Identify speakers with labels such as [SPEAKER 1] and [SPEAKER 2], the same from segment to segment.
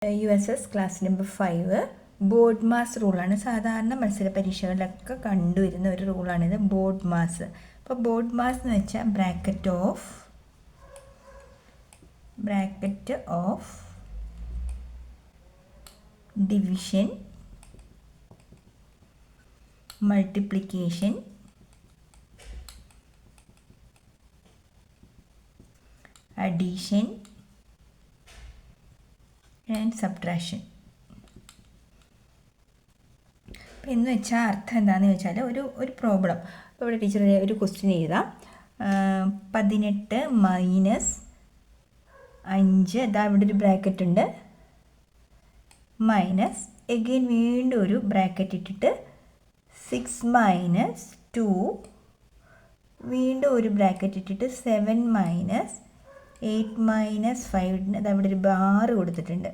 [SPEAKER 1] USS class number 5 BODMAS റൂളാണ്. സാധാരണ മത്സര പരീക്ഷകളിലൊക്കെ കണ്ടുവരുന്ന ഒരു റൂളാണിത്, ബോർഡ് മാസ്. അപ്പോൾ ബോർഡ് മാസ് എന്ന് വെച്ചാൽ bracket of division, multiplication, addition and subtraction. അപ്പോൾ എന്ന് വെച്ചാൽ അർത്ഥം എന്താണെന്ന് വെച്ചാൽ ഒരു പ്രോബ്ലം. ഇപ്പോൾ ഇവിടെ ടീച്ചർ ഒരു ക്വസ്റ്റ്യൻ എഴുതാം. 18 മൈനസ് 5, ഇതാ ഇവിടെ ഒരു ബ്രാക്കറ്റ് ഉണ്ട്, മൈനസ് എഗെയിൻ വീണ്ടും ഒരു ബ്രാക്കറ്റ് ഇട്ടിട്ട് 6 മൈനസ് 2, വീണ്ടും ഒരു ബ്രാക്കറ്റ് ഇട്ടിട്ട് 7 മൈനസ് 8 മൈനസ് 5, അത് അവിടെ ഒരു ബാറ് കൊടുത്തിട്ടുണ്ട്.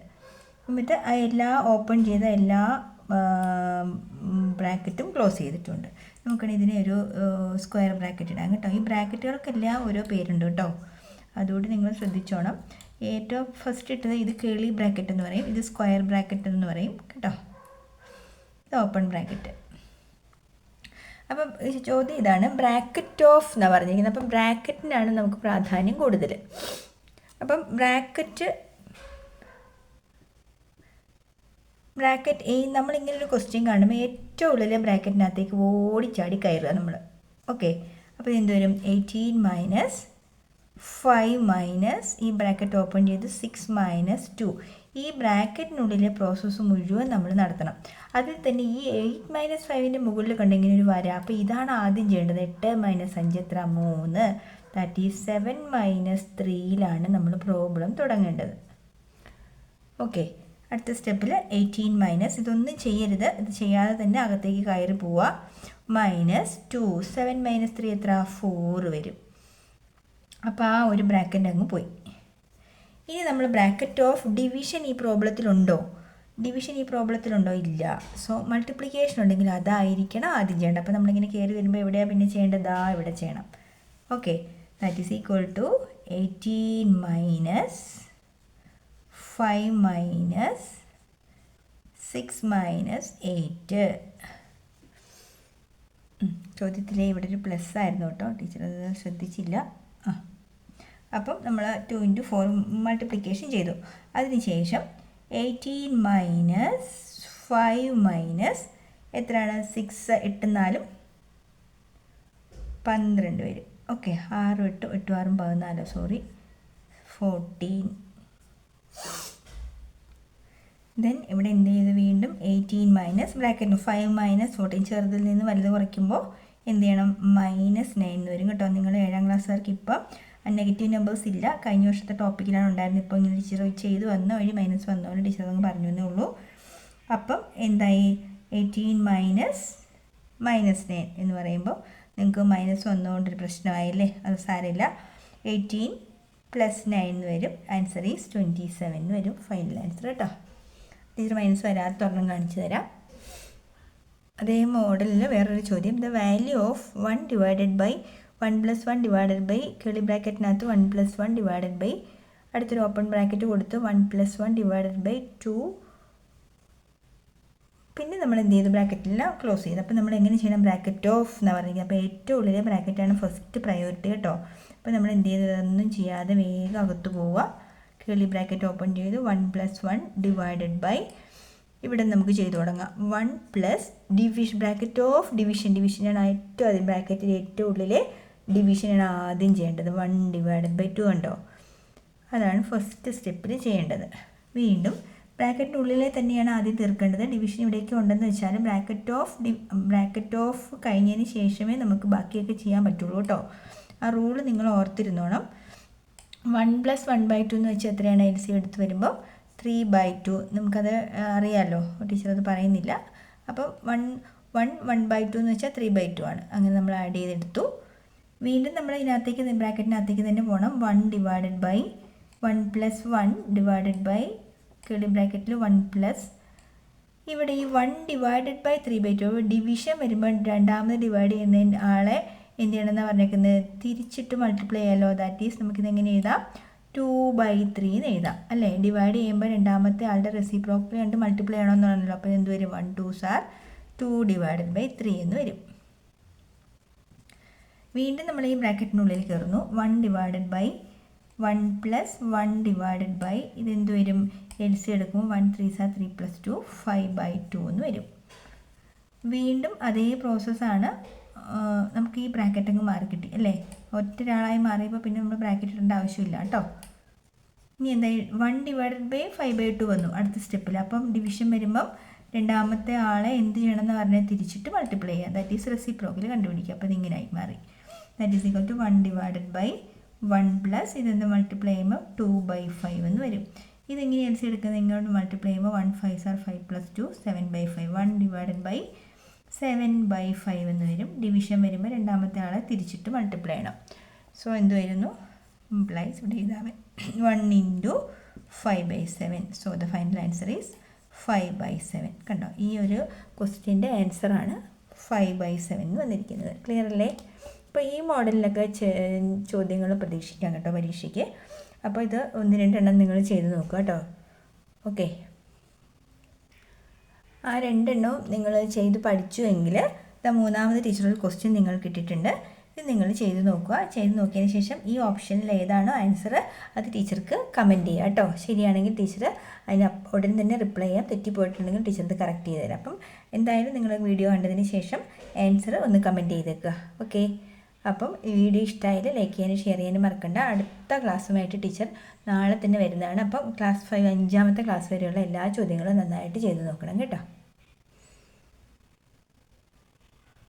[SPEAKER 1] എന്നിട്ട് ആ എല്ലാ ഓപ്പൺ ചെയ്ത എല്ലാ ബ്രാക്കറ്റും ക്ലോസ് ചെയ്തിട്ടുണ്ട്. നമുക്കാണെങ്കിൽ ഇതിനെ ഒരു സ്ക്വയർ ബ്രാക്കറ്റ് ഇടാം കേട്ടോ. ഈ ബ്രാക്കറ്റുകൾക്കെല്ലാം ഓരോ പേരുണ്ട് കേട്ടോ, അതുകൊണ്ട് നിങ്ങൾ ശ്രദ്ധിച്ചോണം. ഏറ്റവും ഫസ്റ്റ് ഇട്ടത് ഇത് കേളി ബ്രാക്കറ്റ് എന്ന് പറയും, ഇത് സ്ക്വയർ ബ്രാക്കറ്റ് എന്ന് പറയും കേട്ടോ, ഇത് ഓപ്പൺ ബ്രാക്കറ്റ്. അപ്പം ചോദ്യം ഇതാണ്, ബ്രാക്കറ്റ് ഓഫ് എന്നാണ് പറഞ്ഞിരിക്കുന്നത്. അപ്പം ബ്രാക്കറ്റിനാണ് നമുക്ക് പ്രാധാന്യം കൂടുതൽ. അപ്പം ബ്രാക്കറ്റ് നമ്മളിങ്ങനെ ഒരു ക്വസ്റ്റ്യൻ കാണുമ്പോൾ ഏറ്റവും ഉള്ളിലെ ബ്രാക്കറ്റിനകത്തേക്ക് ഓടിച്ചാടി കയറുക നമ്മൾ. ഓക്കെ, അപ്പോൾ എന്ത് വരും? 18 മൈനസ് 5 മൈനസ് ഈ ബ്രാക്കറ്റ് ഓപ്പൺ ചെയ്ത് 6 മൈനസ് 2. ഈ ബ്രാക്കറ്റിനുള്ളിലെ പ്രോസസ്സ് മുഴുവൻ നമ്മൾ നടത്തണം. അതിൽ തന്നെ ഈ 8 മൈനസ് 5ൻ്റെ മുകളിൽ കണ്ടെങ്കിൽ ഒരു വര. അപ്പോൾ ഇതാണ് ആദ്യം ചെയ്യേണ്ടത്. 8 മൈനസ് 5 എത്ര? 3. ദാറ്റ് ഈസ് 7 മൈനസ് 3യിലാണ് നമ്മൾ പ്രോബ്ലം തുടങ്ങേണ്ടത്. ഓക്കെ, അടുത്ത സ്റ്റെപ്പിൽ 18 മൈനസ്, ഇതൊന്നും ചെയ്യരുത്, ഇത് ചെയ്യാതെ തന്നെ അകത്തേക്ക് കയറി പോവുക. മൈനസ് 2, 7 മൈനസ് 3 എത്ര? 4 വരും. അപ്പോൾ ആ ഒരു ബ്രാക്കറ്റ് അങ്ങ് പോയി. ഇനി നമ്മൾ ബ്രാക്കറ്റ് ഓഫ് ഡിവിഷൻ ഈ പ്രോബ്ലത്തിലുണ്ടോ? ഇല്ല. സോ മൾട്ടിപ്ലിക്കേഷൻ ഉണ്ടെങ്കിൽ അതായിരിക്കണം ആദ്യം ചെയ്യേണ്ടത്. അപ്പോൾ നമ്മളിങ്ങനെ കയറി വരുമ്പോൾ എവിടെയാണ് പിന്നെ ചെയ്യേണ്ടത്? ഇവിടെ ചെയ്യണം. Okay, that is equal to 18 minus 5 minus 6 minus 8. ചോദ്യത്തിലെ ഇവിടെ ഒരു പ്ലസ് ആയിരുന്നു കേട്ടോ, ടീച്ചർ അത് ശ്രദ്ധിച്ചില്ല. അപ്പം നമ്മൾ 2 × 4 മൾട്ടിപ്ലിക്കേഷൻ ചെയ്തു. അതിനുശേഷം 18 മൈനസ് 5 മൈനസ് എത്രയാണ്? 6, 8, 4, 12 വരും. Okay, 6, 8, 8, 6, 14, sorry 14. ദെൻ ഇവിടെ എന്ത് ചെയ്തു? വീണ്ടും 18 മൈനസ് ബ്രാക്കറ്റ് 5 മൈനസ് 14, ചെറുതിൽ നിന്ന് വലുത് കുറയ്ക്കുമ്പോൾ എന്ത് ചെയ്യണം? -9 എന്ന് വരും കേട്ടോ. നിങ്ങൾ 7ാം ക്ലാസ്സുകാർക്ക് ഇപ്പം നെഗറ്റീവ് നമ്പേഴ്സ് ഇല്ല, കഴിഞ്ഞ വർഷത്തെ ടോപ്പിക്കിലാണ് ഉണ്ടായിരുന്നത്. ഇപ്പോൾ ഇങ്ങനെ ടീച്ചർ ചെയ്ത് വന്ന വഴി മൈനസ് വന്നതുകൊണ്ട് ടീച്ചർ അങ്ങ് പറഞ്ഞു എന്നേ ഉള്ളൂ. അപ്പം എന്തായി? 18 മൈനസ് -9 എന്ന് പറയുമ്പോൾ നിങ്ങൾക്ക് മൈനസ് വന്നുകൊണ്ടൊരു പ്രശ്നമായില്ലേ? അത് സാരമില്ല. 18 + 9 വരും. ആൻസർ ഈസ് 27 വരും ഫൈനൽ ആൻസർ കേട്ടോ. ടീച്ചർ മൈനസ് വരാത്ത ഒരെണ്ണം കാണിച്ചു തരാം. അതേ മോഡലിൽ വേറൊരു ചോദ്യം. The value of 1 divided by 1 + 1 divided by curly ബ്രാക്കറ്റിനകത്ത് 1 + 1 ഡിവൈഡഡ് ബൈ അടുത്തൊരു ഓപ്പൺ ബ്രാക്കറ്റ് കൊടുത്ത് 1 + 1 ഡിവൈഡഡ് ബൈ 2. പിന്നെ നമ്മൾ എന്ത് ചെയ്തു? ബ്രാക്കറ്റിലെല്ലാം ക്ലോസ് ചെയ്തു. അപ്പോൾ നമ്മൾ എങ്ങനെ ചെയ്യണം? ബ്രാക്കറ്റ് ഓഫ് എന്നാണ് പറഞ്ഞത്. അപ്പോൾ ഏറ്റവും ഉള്ളിലെ ബ്രാക്കറ്റാണ് ഫസ്റ്റ് പ്രയോറിറ്റി കേട്ടോ. അപ്പോൾ നമ്മൾ എന്ത് ചെയ്തു? ഇതൊന്നും ചെയ്യാതെ വേഗം അകത്ത് പോവുക. കേളി ബ്രാക്കറ്റ് ഓപ്പൺ ചെയ്തു 1 + 1 ഡിവൈഡഡ് ബൈ, ഇവിടെ നമുക്ക് ചെയ്തു തുടങ്ങാം. 1 പ്ലസ് ഡിവിഷൻ, ബ്രാക്കറ്റ് ഓഫ് ഡിവിഷനാണ് ഏറ്റവും ആദ്യം, ബ്രാക്കറ്റിൽ ഏറ്റവും ഉള്ളിലെ ഡിവിഷനാണ് ആദ്യം ചെയ്യേണ്ടത്. 1 ഡിവൈഡഡ് ബൈ 2 കണ്ടോ, അതാണ് ഫസ്റ്റ് സ്റ്റെപ്പിൽ ചെയ്യേണ്ടത്. വീണ്ടും ബ്രാക്കറ്റിൻ്റെ ഉള്ളിലെ തന്നെയാണ് ആദ്യം തീർക്കേണ്ടത്. ഡിവിഷൻ ഇവിടേക്ക് ഉണ്ടെന്ന് വെച്ചാൽ ബ്രാക്കറ്റ് ഓഫ് കഴിഞ്ഞതിന് ശേഷമേ നമുക്ക് ബാക്കിയൊക്കെ ചെയ്യാൻ പറ്റുള്ളൂ കേട്ടോ. ആ റൂള് നിങ്ങൾ ഓർത്തിരുന്നോണം. 1 + 1/2 എന്ന് വെച്ചാൽ എത്രയാണ്? LCM എടുത്ത് വരുമ്പോൾ 3/2. നമുക്കത് അറിയാമല്ലോ, ടീച്ചർ അത് പറയുന്നില്ല. അപ്പം 1/2 എന്ന് വെച്ചാൽ 3/2 ആണ്. അങ്ങനെ നമ്മൾ ആഡ് ചെയ്തെടുത്തു. വീണ്ടും നമ്മൾ ഇതിനകത്തേക്ക് ബ്രാക്കറ്റിനകത്തേക്ക് തന്നെ പോകണം. 1 ഡിവൈഡഡ് ബൈ 1 + 1 ഡിവൈഡഡ് ബൈ കേളി ബ്രാക്കറ്റിൽ 1 പ്ലസ് ഇവിടെ ഈ 1 ഡിവൈഡഡ് ബൈ 3/2 ഡിവിഷൻ വരുമ്പോൾ രണ്ടാമത് ഡിവൈഡ് ചെയ്യുന്ന ആളെ എന്ത് ചെയ്യണമെന്നാണ് പറഞ്ഞേക്കുന്നത്? തിരിച്ചിട്ട് മൾട്ടിപ്ലൈ ചെയ്യാമല്ലോ. ദാറ്റ് ഈസ് നമുക്കിതെങ്ങനെ എഴുതാം? 2/3 എന്ന് എഴുതാം അല്ലേ. ഡിവൈഡ് ചെയ്യുമ്പോൾ രണ്ടാമത്തെ ആളുടെ റെസിപ്രോക്കൽ കണ്ട് മൾട്ടിപ്ലൈ ചെയ്യണമെന്നാണല്ലോ. അപ്പോൾ എന്ത് വരും? 1 2s are 2/3 എന്ന് വരും. വീണ്ടും നമ്മൾ ഈ ബ്രാക്കറ്റിനുള്ളിൽ കയറുന്നു. 1/1 പ്ലസ് 1/, ഇതെന്ത് വരും? LCM എടുക്കുമ്പോൾ 1 3s are 3 + 2 5/2 എന്ന് വരും. വീണ്ടും അതേ പ്രോസസ്സാണ്. നമുക്ക് ഈ ബ്രാക്കറ്റ് അങ്ങ് മാറി കിട്ടി അല്ലേ. ഒറ്റൊരാളായി മാറിയപ്പോൾ പിന്നെ നമ്മൾ ബ്രാക്കറ്റ് ഇടേണ്ട ആവശ്യമില്ല കേട്ടോ. ഇനി എന്തായി? 1/5/2 വന്നു അടുത്ത സ്റ്റെപ്പിൽ. അപ്പം ഡിവിഷൻ വരുമ്പം രണ്ടാമത്തെ ആളെ എന്ത് ചെയ്യണമെന്ന് പറഞ്ഞാൽ തിരിച്ചിട്ട് മൾട്ടിപ്ലൈ ചെയ്യുക. ദാറ്റ് ഈസ് റെസിപ്രോക്കൽ കണ്ടുപിടിക്കുക. അപ്പോൾ ഇതിങ്ങനെയായി മാറി. That is equal to 1/1 plus ഇതെന്ത് മൾട്ടിപ്ലൈ ചെയ്യുമ്പോൾ 2/5 എന്ന് വരും. ഇതെങ്ങനെ എൽ സി എടുക്കുന്നത്? ഇങ്ങോട്ട് മൾട്ടിപ്ലൈ ചെയ്യുമ്പോൾ 1 5s are 5 + 2 7/5. 1/7/5 എന്ന് വരും. ഡിവിഷൻ വരുമ്പോൾ രണ്ടാമത്തെ ആളെ തിരിച്ചിട്ട് മൾട്ടിപ്ലൈ ചെയ്യണം. സോ എന്ത് വരുന്നു? ഇംപ്ലൈസ് ഇവിടെ എഴുതാമേ 1 × 5/7. So the final answer is 5/7. കണ്ടോ, ഈ ഒരു ക്വസ്റ്റ്യൻ്റെ ആൻസറാണ് 5/7 എന്ന് വന്നിരിക്കുന്നത്. ക്ലിയർ അല്ലേ? അപ്പോൾ ഈ മോഡലിലൊക്കെ ചോദ്യങ്ങൾ പ്രതീക്ഷിക്കാം കേട്ടോ പരീക്ഷയ്ക്ക്. അപ്പോൾ ഇത് 1-2 എണ്ണം നിങ്ങൾ ചെയ്ത് നോക്കുക കേട്ടോ. ഓക്കെ, ആ 2 എണ്ണവും നിങ്ങൾ ചെയ്ത് പഠിച്ചു എങ്കിൽ മൂന്നാമത് ടീച്ചറൊരു ക്വസ്റ്റ്യൻ നിങ്ങൾക്ക് കിട്ടിയിട്ടുണ്ട്. ഇത് നിങ്ങൾ ചെയ്ത് നോക്കുക. ചെയ്ത് നോക്കിയതിന് ശേഷം ഈ ഓപ്ഷനിൽ ഏതാണോ ആൻസർ അത് ടീച്ചർക്ക് കമൻറ്റ് ചെയ്യുക കേട്ടോ. ശരിയാണെങ്കിൽ ടീച്ചർ അതിന് ഉടൻ തന്നെ റിപ്ലൈ ചെയ്യാം. തെറ്റിപ്പോയിട്ടുണ്ടെങ്കിൽ ടീച്ചർ ഇത് കറക്റ്റ് ചെയ്ത് തരാം. അപ്പം എന്തായാലും നിങ്ങൾ വീഡിയോ കണ്ടതിന് ശേഷം ആൻസർ ഒന്ന് കമൻറ്റ് ചെയ്തേക്കുക. ഓക്കെ, അപ്പം ഈ വീഡിയോ ഇഷ്ടമായാലും ലൈക്ക് ചെയ്യാനും ഷെയർ ചെയ്യാനും മറക്കണ്ട. അടുത്ത ക്ലാസ്സുമായിട്ട് ടീച്ചർ നാളെ തന്നെ വരുന്നതാണ്. അപ്പം ക്ലാസ് 5 5ാമത്തെ ക്ലാസ് വരെയുള്ള എല്ലാ ചോദ്യങ്ങളും നന്നായിട്ട് ചെയ്ത് നോക്കണം കേട്ടോ.